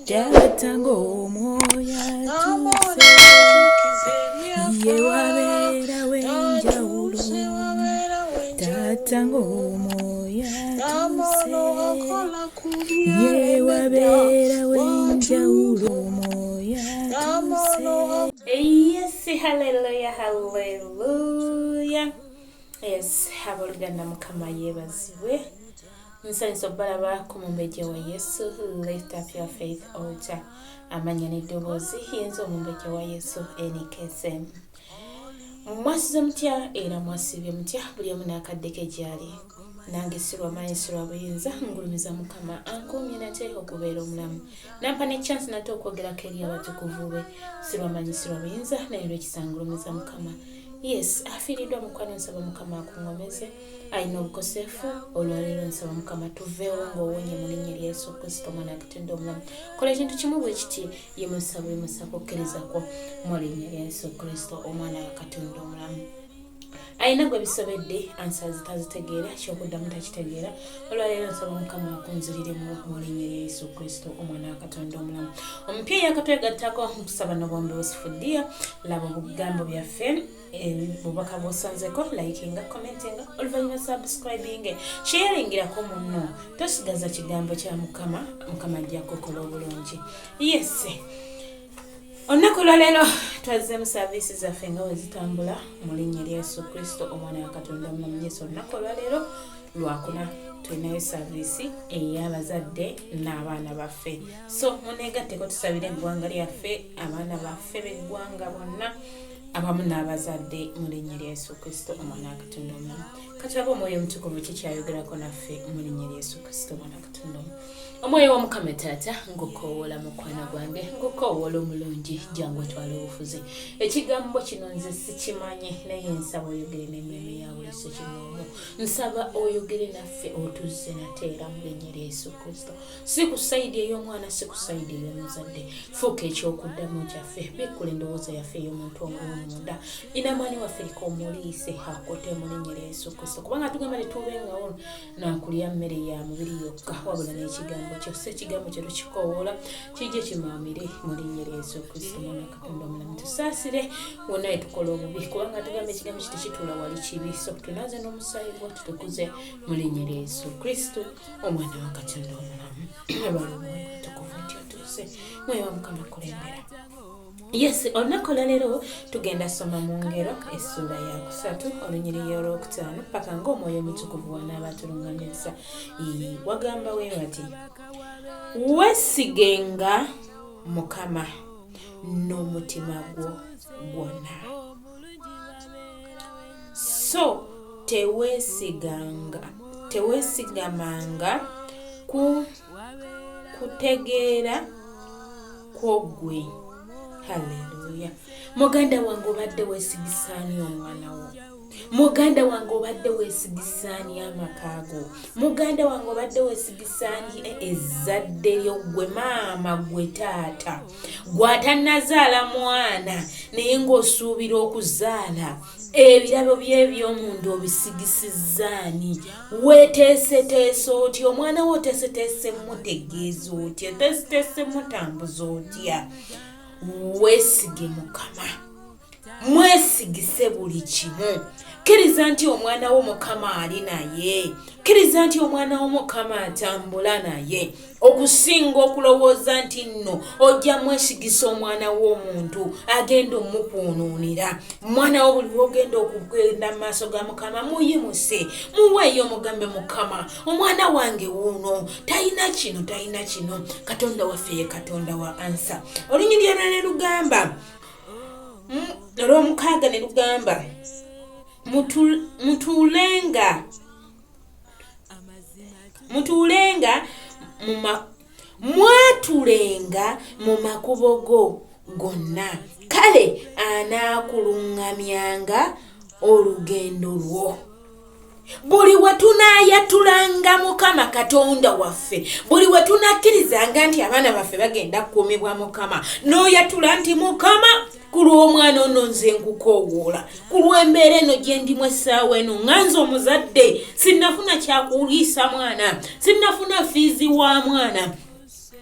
Tata ng'omwoyo atuuse ye wabeera w'enjawulo tata ng'omwoyo atuuse ye wabeera w'enjawulo omwoyo atuuse. Yes, hallelujah, hallelujah. Yes, Luganda mukama yeebazibwe. Nsanyusa balaba ku mumbejja wa Yesu. Lift up your faith altar. Amanya n'eddoboozi yenza omumbejja wa Yesu NKSM. Mwasize mutya era mwasibye mutya buli omu n'akadde ke gyali. Nange sirwa manyi sirwa buyinza ngulumiza mukama ankumye nate okubeera omulamu. Nampa ne chance nate okwogerako eri abatukuvu be. Sirwa manyi sirwa buyinza naye lwekisangulumiza mukama. Yes, afiiriddwa mukwano nsaba mukama akungomeze. Alina obukosefu olwaleero nsaba mukama tuveewo ng'owonye mu linnya lya Yesu Kristo omwana wa Katonda omulamu. Kola ekintu kimu bwe kiti ye musaba okukkirizako mu linnya lya Yesu Kristo omwana wa Katonda omulamu. Alina gwe bisobedde ansa zitazitegeera kyokuddamu takitegeera. Olwaleero nsaba mukama akunzuliremu mu linnya lya Yesu Kristo omwana wa Katonda omulamu. Omupya yakatwegattako nkusaba n'obwombi busifuddiya laba obugambo byaffe bubaka bw'osanzeko likinga commentinga oluvannyuma subscribing sharingirako munno tosigaza kigambo kya mukama ajja kukola obulungi. Yes, olunaku olwaleero twazzeemu saavisi zaffe nga bwe zitambula mu linnya lya Yesu Kristo omwana wa Katonda omulamu. Yes, olunaku olwaleero lwakuna tulinayo saavisi ey'abazadde n'abaana baffe. So muneegatteko tusabire eggwanga lyaffe, abaana baffe b'eggwanga bonna abamu n'abazadde mu linnya lya Yesu Kristo omwana wa Katonda omulamu. Katulabe omwoyo omutukuvu kikyayogerako naffe mu linnya lya Yesu Kristo omwana wa Katonda omulamu. Omwoyo w'Omukama Taata ng'okoowoola mukwano gwange, ng'okoowoola omulungi jangu otwale obufuzi. Ekigambo kino nze sikimanyi naye nsaba oyogere n'emmeeme ya buli kinoomu. Nsaba oyogere naffe otuzze nate era mu linnya lya Yesu Kristo. Si ku sayidi ey'omwana, si ku sayidi ey'omuzadde. Fuuka ekyokuddamu kyaffe, bikkula endowooza yaffe ey'omuntu omunda. Inamani waffe liko omuliise akote mu linnya lya Yesu Kristo. Kubanga tugamba tetubengawo nakulya mmere ya mubiri yokka wabula n'ekigambo kyose ekigambo kye tukikoowoola kijje kimaamire mu linnya lya Yesu Kristo omwana wa Katonda omulamu. Tusaasire wonna wetukola obubi kubanga tugamba ekigambo kye tekituula wali kibi. So tunaaze n'omusaayi gwo tutukuze mu linnya lya Yesu Kristo omwana wa Katonda omulamu. Abali omwoyo omutukuvu nti otuuse mwoyo wa Mukama kulembera. Yes, olunaku olwaleero tugenda soma mu Engero essuula ya 3 olunyiriri olwokutaano paka ng'omwoyo omutukuvu wanaaba atulungamizza. Wagamba we bati weesigenga Mukama n'omutima gwo gwonna. So teweesigamanga ku kutegeera kw'ogwe. Hallelujah. Muganda wange obadde weesigisaani omwana wo. Muganda wange obadde weesigisaani amakaago. Muganda wange obadde weesigisaani ezzadde lyo gwe maama gwe taata. Gw'atannazaala mwana naye ng'osuubira okuzaala. Ebirabo by'eby'omuntu obisigisizzaani. Weeteeseteese otya omwana wo oteeseteese mutegeeza otya oteeseteese mutambuza otya. Weesige Mukama, mwesigise buli kimu. Kkiriza nti omwana wo Mukama ali naye. Kkiriza nti omwana wo Mukama atambula naye. Okusinga okulowooza nti nno ojja mwesigisa omwana w'omuntu agenda omukuunuunira. Omwana wo buli lw'ogenda okugenda mu maaso ga Mukama muyimuse, muweeyo mugambe Mukama omwana wange wuuno talina kino talina kino. Katonda waffe ye Katonda wa ansa. Olunyiriri ne lugamba olw'omukaaga ne lugamba mwatulenga mu makubo go gonna, kale anaakulungamyanga olugendo lwo. Buli we tunaayatulanga Mukama Katonda waffe, buli we tunakkirizanga nti abaana baffe bagenda kukuumibwa Mukama, n'oyatula nti Mukama ku lw'omwana ono nze nkukoowoola, ku lw'embeera eno gye ndimu essaawa eno nganze omuzadde sinnafuna kyakuliisa mwana, sinnafuna fiizi wa mwana,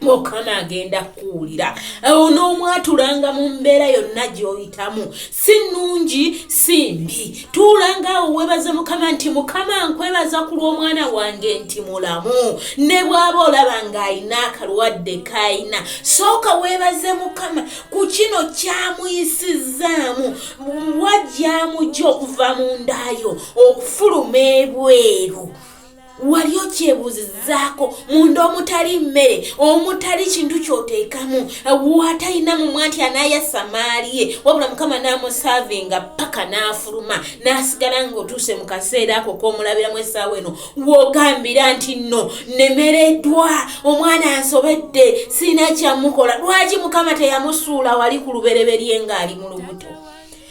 Mukama agenda kuwulira. Onoomwatulanga mu mbeera yonna gy'oyitamu, si nnungi si mbi. Tuulanga weebaze Mukama nti Mukama nkwebaza ku lw'omwana wange nti mulamu. Ne bw'aba olaba ng'ayina akalwadde k'ayina, sooka weebaze Mukama ku kino kyamuyisizzaamu, wajjamujja okuva mu ndaayo okufuluma ebweru. Wali okyebuuzizaako munda omutali mmere, omutali kintu kyoteekamu, watalina mumwa nti anaayasa maali ye, wabula Mukama n'amusaavinga paka n'afuluma n'asigala ng'otuuse mu kaseera ako k'omulabiramu essaawa eno w'ogambira nti nno nemereddwa, omwana ansobedde, sirina kyamukola. Lwaki Mukama teyamusuula wali ku lubereberye ng'ali mu lubuto?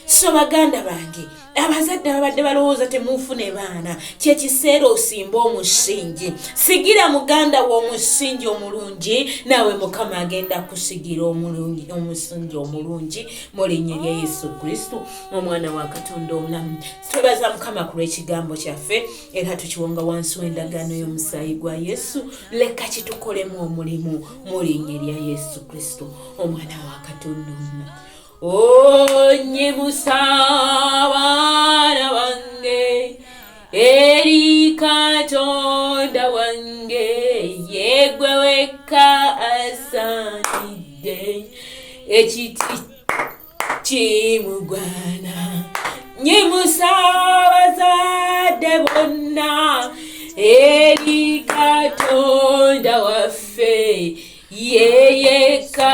So baganda bange, abazadde babadde balowooza temunfune baana, kyekiseera osimba omusingi. Sigira muganda w'omusingi omulungi, nawe Mukama agenda kusigira omusingi omulungi mu linnya lya Yesu Kristo, omwana wa Katonda omulamu. Twebaza Mukama ku lw'ekigambo kyaffe era tukiwonga wansi w'endagaano y'omusaayi gwa Yesu. Leka kitukolemu omulimu mu linnya lya Yesu Kristo, omwana wa Katonda omulamu. Onyimusa abaana bange eri Katonda wange, ye gwe wekka asaanidde ekiti kimugwana. Nyimusa abazadde bonna eri Katonda waffe, ye yekka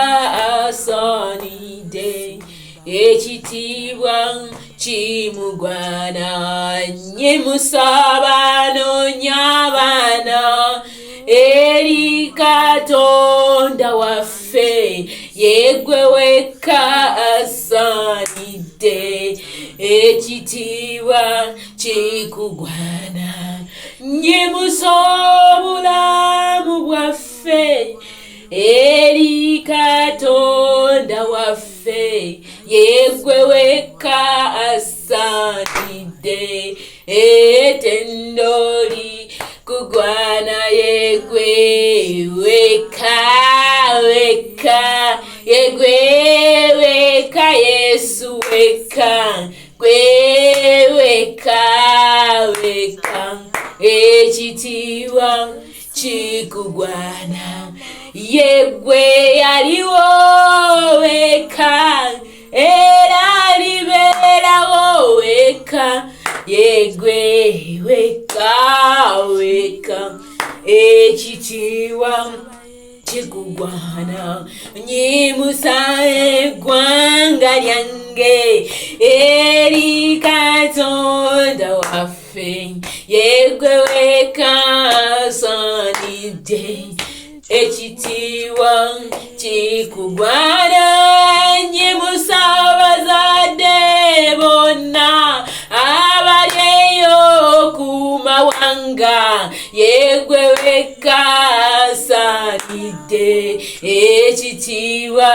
asaanidde ekitiibwa kimugwana. Nyimusa abanoonya abaana eri Katonda waffe, ye gwe wekka asaanidde ekitiibwa kikugwana. Nyimusa obulamu bwaffe eri Katonda waffe, ye gwe wekka asaanidde etendoli kugwana. Ye gwe wekka wekka, ye gwe wekka Yesu wekka, gwe wekka wekka ekitiibwa kikugwana. Ye gwe yaliwo wekka era alibeerawo wekka, ye gwe wekka wekka ekitiibwa kikugwana. Nyimusa eggwanga lyange eri Katonda waffe, ye gwe wekka asaanidde ekitiibwa kikugwana. Nyimusa abazadde bonna abali eyo ku mawanga, ye gwe wekka asaanidde ekitiibwa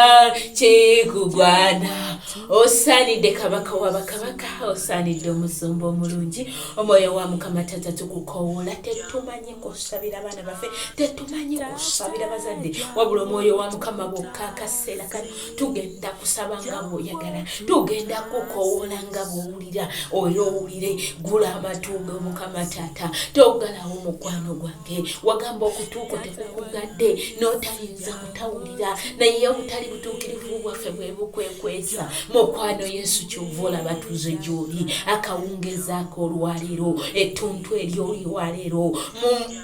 kikugwana. Osaanidde kabaka w'abakabaka, osaanidde omusumba omulungi. Omwoyo wa Mukama Taata tukukoola, tetumanyi kusabira abaana baffe, tetumanyi kusabira bazadde, wabula omwoyo wa Mukama bwokka akaseera kano tugenda kusaba nga bw'oyagala, tugenda kukoola nga bw'owulira. Oyo owulire, gula amatu go Mukama Taata, toggalawo mukwano gwange. Wagamba okutuuko tekukugadde n'otayinza kutawulira, naye obutali butuukirivu bwaffe bwe bukwekwesa. Mukwano Yesu ky'ova olaba tuze gy'oli, akawungeza ak'olwaleero, ettuntu ery'olwaleero,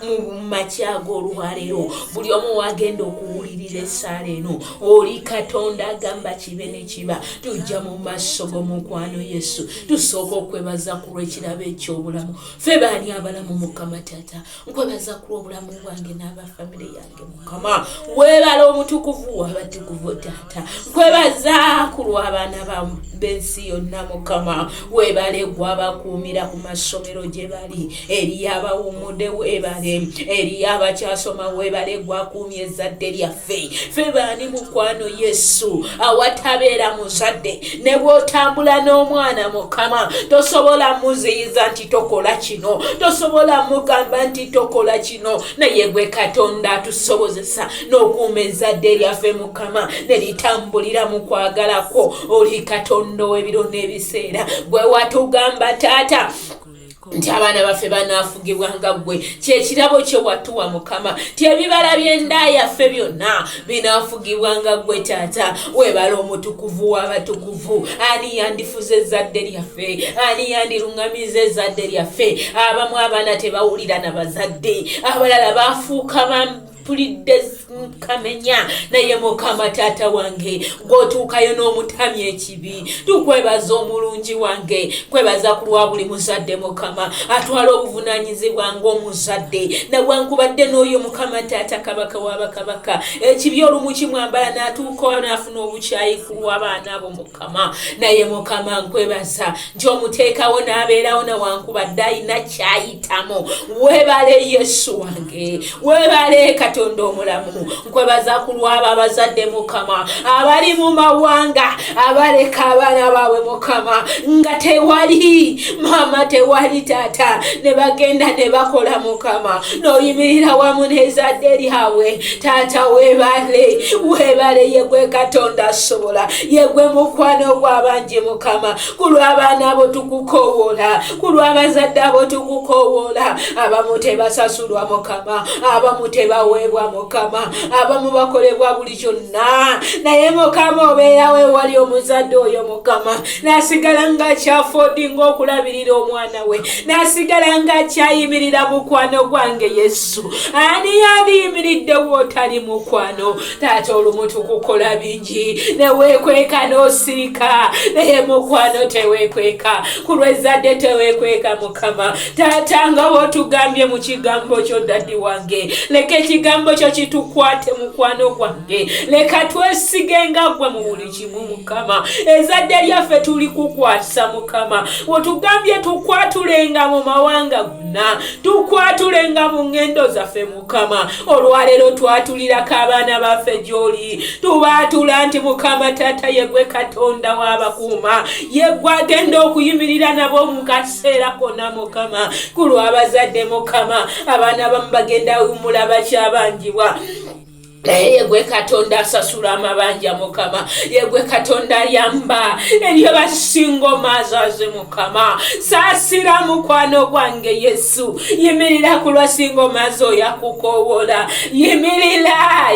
mu makya ag'olwaleero, buli omu wagenda okuwulirira essaala eno, oli Katonda agamba kibe ne kiba. Tujja mu maaso go mukwano Yesu, tusooka okwebaza ku lw'ekirabo eky'obulamu. Ffe baani abalamu Mukama Taata, nkwebaza ku lw'obulamu bwange n'abafamire yange Mukama. Weebala omutukuvu w'abatukuvu Taata, nkwebaza ku lw'abaana abaana b'ensi yonna Mukama weebale gwabakuumira ku masomero gye bali eri abawummudde weebale eri abakyasoma weebale gwakuumya ezzadde lyaffe ffe baani mukwano Yesu awatabeera muzadde ne bw'otambula n'omwana Mukama tosobola muziyiza nti tokola kino tosobola mugamba nti tokola kino naye gwe Katonda atusobozesa n'okuuma ezzadde lyaffe Mukama ne litambulira mu kwagala kwo oli Katonda w'ebiro n'ebiseera gwe watugamba Taata nti abaana baffe banaafugibwanga gwe kyekirabo kye watuwa Mukama ti ebibala by'enda yaffe byonna binaafugibwanga gwe Taata weebala omutukuvu w'abatukuvu ani yandifuza ezzadde lyaffe ani yandiruŋŋamiza ezzadde lyaffe abamu abaana tebawulira na bazadde abalala baafuuka pulidde kamenya naye Mukama Taata wange gw'otuukayo n'omutamya ekibi tukwebaza omulungi wange kwebaza ku lwa buli muzadde Mukama atwala obuvunaanyizibwa ng'omuzadde nabwankubadde n'oyo Mukama Taata kabaka w'abakabaka ekibi olumu kimwambala n'atuuka n'afuna obukyayi ku lw'abaana abo Mukama naye Mukama nkwebaza nti omuteekawo n'abeerawo nawankubadde ayina kyayitamu weebale Yesu wange weebale Katonda omulamu nkwebaza ku lw'abo abazadde Mukama abali mu mawanga abaleka abaana baabwe Mukama nga tewali mama tewali taata ne bagenda ne bakola Mukama n'oyimirira wamu n'ezzadde lyabwe Taata weebale yegwe Katonda asobola yegwe mukwano gw'abangi Mukama ku lw'abaana abo tukukowoola ku lw'abazadde abo tukukowoola abamu tebasasulwa Mukama abamu tebaweebwa Mukama abamu bakolebwa buli kyonna naye Mukama obeerawe wali omuzadde oyo Mukama n'asigala ng'akyafodinga okulabirira omwana we n'asigala ng'akyayimirira mukwano gwange Yesu ani yandiyimiridde w'otali mukwano Taata olumu tukukola bingi ne weekweka n'osirika naye mukwano teweekweka ku lw'ezzadde teweekweka Mukama Taata nga bw'otugambye mu kigambo kyo Daddi wange leka ekigambo kyo kitukwate mukwano gwange leka twesigenga gwe mu buli kimu Mukama ezzadde lyaffe tuli kukwasa Mukama wotugambye tukwatulenga mu mawanga gonna tukwatulenga mu ngendo zaffe Mukama olwaleero twatulirako abaana baffe gy'oli tubaatula nti Mukama Taata yegwe Katonda w'abakuuma yegwe agenda okuyimirira nabo mu kaseera konna Mukama ku lw'abazadde Mukama abaana bamu bagenda wumula bakyabanjibwa yegwe Katonda asasula amabanja Mukama yegwe Katonda yamba eriyo basingo mazaze Mukama saasira mukwano gwange Yesu yimirira ku lwasingo mazo yakukowoola yimirira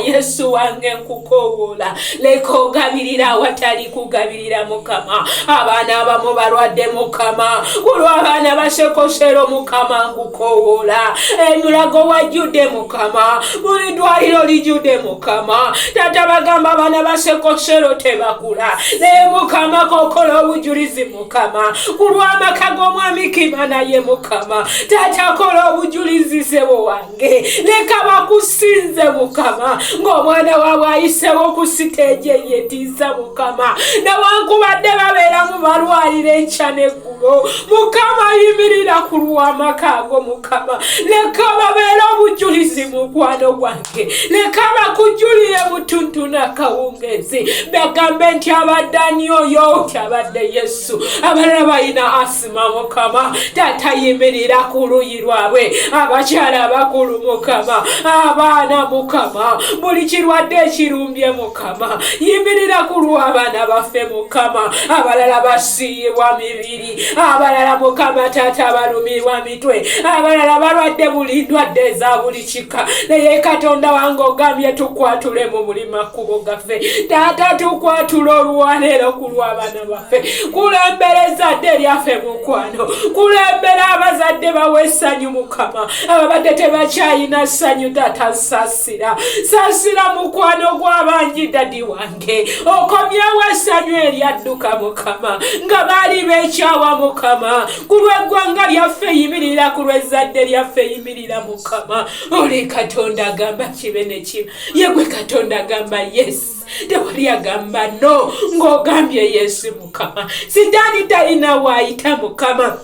Yesu wange nkukowoola leka ogabirira watali kugabirira Mukama abaana abamu balwadde Mukama ku lw'abaana basekosero Mukama nkukowoola emulago wajjudde Mukama buli ddwaliro lijjudde Mukama Taata bagamba bana basekosero tebakula naye Mukama kokola obujulizi Mukama ku lw'amaka g'omwami Kima naye Mukama Taata kola obujulizi sebo wange leka bakusinze Mukama ng'omwana waabwe ayisewo ku siteegi yetiisa Mukama newankubadde babeera mu balwaliro enkya n'eggulo Mukama yimirira ku lw'amaka ago Mukama leka babeera obujulizi mukwano gwange leka bakujulire mutuntu n'akawungezi bagambe nti abadde ani oyo nti abadde Yesu abalala balina asima Mukama Taata yimirira ku luyi lwabwe abakyala abakulu Mukama abaana Mukama buli kirwadde ekirumbye Mukama yimirira ku lw'abaana baffe Mukama abalala basiiyibwa mibiri abalala Mukama Taata balumirwa mitwe abalala balwadde buli ndwadde eza buli kika naye Katonda wange ogambye tukwatule mu buli makubo gaffe Taata tukwatule olwaleero ku lw'abaana baffe kulembera ezzadde lyaffe mukwano kulembera abazadde bawe essanyu Mukama ababadde tebakyayina ssanyu Taata saasira mukwano gw'abangi Daddi wange okomyewo essanyu eryadduka Mukama nga baali beekyawa Mukama ku lw'eggwanga lyaffe yimirira ku lw'ezzadde lyaffe yimirira Mukama oli Katonda agamba kibe ne kibe yegwe Katonda agamba yes tewali agamba no ng'ogambye Yesu Mukama. Sitaani talina waayita Mukama.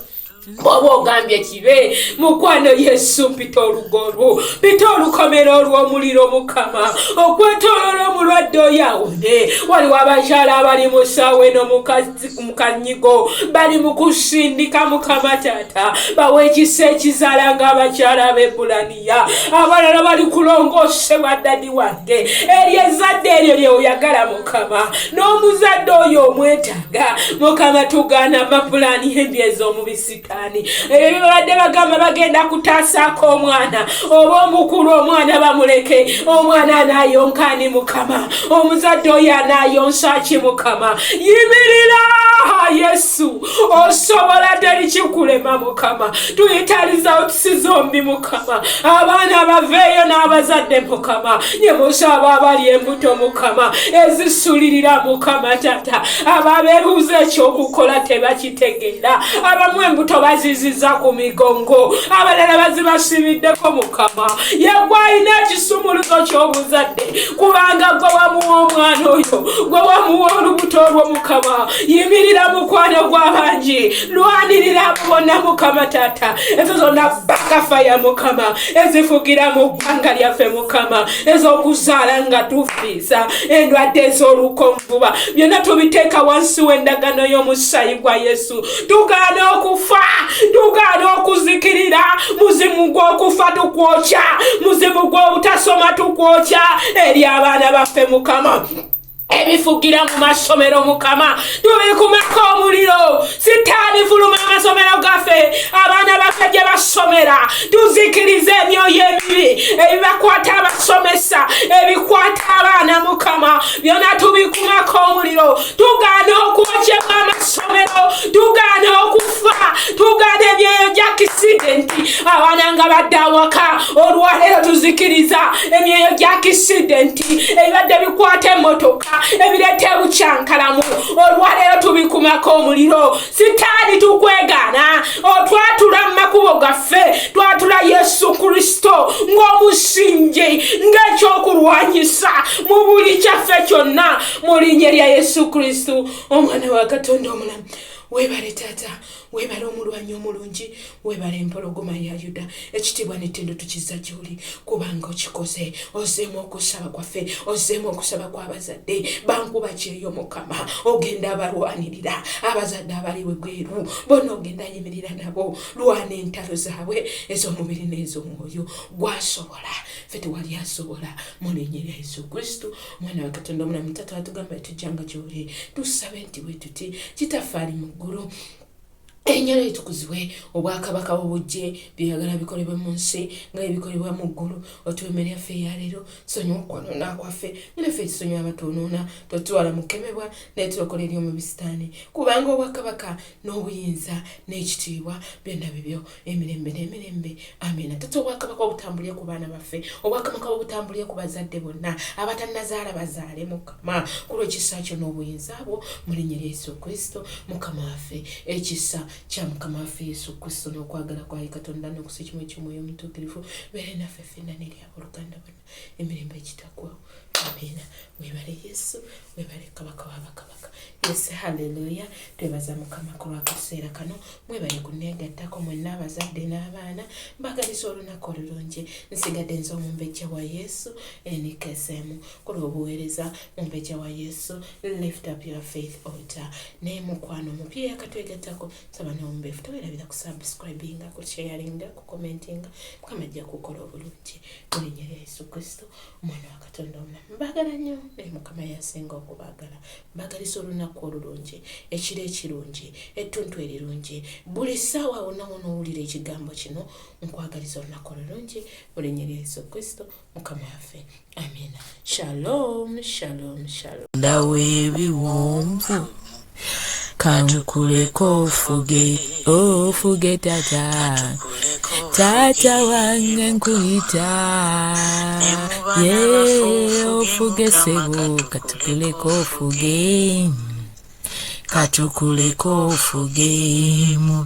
Bw'oba ogambye kibe mukwano Yesu mpita olugo olwo, mpita olukomero olw'omuliro Mukama okwetooloola omulwadde oyo awone. Waliwo abakyala abali mu ssaawa eno mu kanyigo bali mu kusindika Mukama Taata bawe ekisa ekizaala ng'abakyala b'Ebulaniya. Abalala bali kulongoosebwa ddadi wange eryo ezzadde eryo lye oyagala Mukama, n'omuzadde oyo omwetaaga Mukama. Tugaana amapulaani embi ez'omubisika ebyo babadde bagamba bagenda kutaasaako omwana oba omukulu omwana bamuleke omwana anaayonkaani Mukama, omuzadde oyo anaayonsa ki Mukama. Yimirira Yesu, osobola teri kikulema Mukama. Tuyitaliza otusiza ombi Mukama, abaana baveeyo n'abazadde Mukama. Nyemusaba abali embuto Mukama ezisulirira Mukama Taata, ababeebuuza ekyokukola tebakitegeera, abamu embuto baziziza ku migongo, abalala bazibasibiddeko Mukama. Yegwe alina ekisumuluzo ky'obuzadde kubanga gwe wamuwa omwana oyo, gwe wamuwa olubuto olwo Mukama. Yimirira mukwano gw'abangi, lwanirira bonna Mukama Taata. Ezo zonna bakafaya Mukama ezifugira mu ggwanga lyaffe Mukama, ez'okuzaala nga tufiisa, endwadde ez'olukonvuba byonna tubiteeka wansi w'endagano y'omusaayi gwa Yesu. Tugaana okufa, tugaana okuzikirira. Muzimu gw'okufa tukwokya, muzimu gw'obutasoma tukwokya eri abaana baffe Mukama ebifugira mu masomero Mukama. Tubikumako omuliro, sitaani fuluma amasomero gaffe, abaana baffe gye basomera. Tuzikirize emyoyo emibi ebibakwata abasomesa, ebikwata abaana Mukama, byonna tubikumako omuliro. Tugaana okwokyebwa amasomero, tugaana okufa, tugaana emyoyo gya kisidenti, abaana nga badde awaka. Olwaleero tuzikiriza emyoyo gya kisidenti ebibadde bikwata emmotoka, ebireeta bukyankalamu. Olwaleero tubikumako omuliro. Sitaani tukwegaana, otwatula mu makubo gaffe, twatula Yesu Kristo ng'omusingi, ng'ekyokulwanyisa mu buli kyaffe kyonna, mu linnya lya Yesu Kristo omwana wa Katonda omulamu. Weebale Taata, weebale omulwanyi omulungi, weebale empologoma ya Yuda. Ekitiibwa n'ettendo tukiza gy'oli kubanga okikoze. Ozzeemu okusaba kwaffe, ozzeemu okusaba kw'abazadde. Bankuba kyeyo Mukama, ogenda abalwanirira. Abazadde abali webweru bonna ogenda yimirira nabo, lwana entalo zaabwe ez'omubiri n'ez'omwoyo. Gwasobola, ffe tewali asobola, mu linnya lya Yesu Kristo omwana wa Katonda omulamu. Taata watugamba tujjanga gy'oli, tusabe nti bwe tuti Kitaffe ali mu ggulu, ennyalo etukuzibwe, obwakabaka obujje, byagala bikolebwe mu nsi nga ebikolebwa mu ggulu. Otuwemere yaffe eyaleero, tusonyiwa okwonoona kwaffe, naffe tusonyiwa abatuunoona, totwala mu kukemebwa naye tulokola eri omu bisitaani, kubanga obwakabaka n'obuyinza n'ekitiibwa byonna bibyo emirembe n'emirembe. Amiina. Tata obwakabaka obutambulire ku baana baffe, obwakabaka obutambulire ku bazadde bonna abatannazaala bazaale Mukama, ku lw'ekisa kyo n'obuyinza bwo, mu linnya lya Yesu Kristo Mukama waffe. Ekisa kya Mukama waffe Yesu Kristo n'okwagala kwa Katonda n'okusikimu eky'omwoyo omutuukirivu beere naffe ffenna n'eri abooluganda bonna emirembe egitaggwaawo. Amiina. Weebale Yesu, weebale Kabaka w'abakabaka. Yes, haleluya. Twebaza Mukama ku lw'akaseera kano. Mwebale kunneegattako mwenna abazadde n'abaana. Mbagaliza olunaku olulungi. Nsigadde nze omumbejja wa Yesu NKSM ku lw'obuweereza mumbejja wa Yesu Lift Up Your Faith Altar. Ne mukwano mupya akatwegattako saba n'omumbeefu towerabira ku subscribinga, ku sharinga, ku commentinga. Mukama ajja kukola obulungi mu linnya lya Yesu Kristo omwana wa Katonda omulamu. Mbagala nnyo naye Mukama yasinga okubaagala. Mbagaliza olunaku olulungi, ekiro ekirungi, ettuntu erirungi. Buli ssaawa wonna w'onoowulira ekigambo kino nkwagaliza olunaku olulungi mu linnya lya Yesu Kristo Mukama waffe. Amiina. Shalom, shalom, shalom. Ndawe ebiwonvu kankuleko ofuge tata, tata wange nkuyita, ofuge sebo, katukuleko ofuge, katukuleko ofuge mu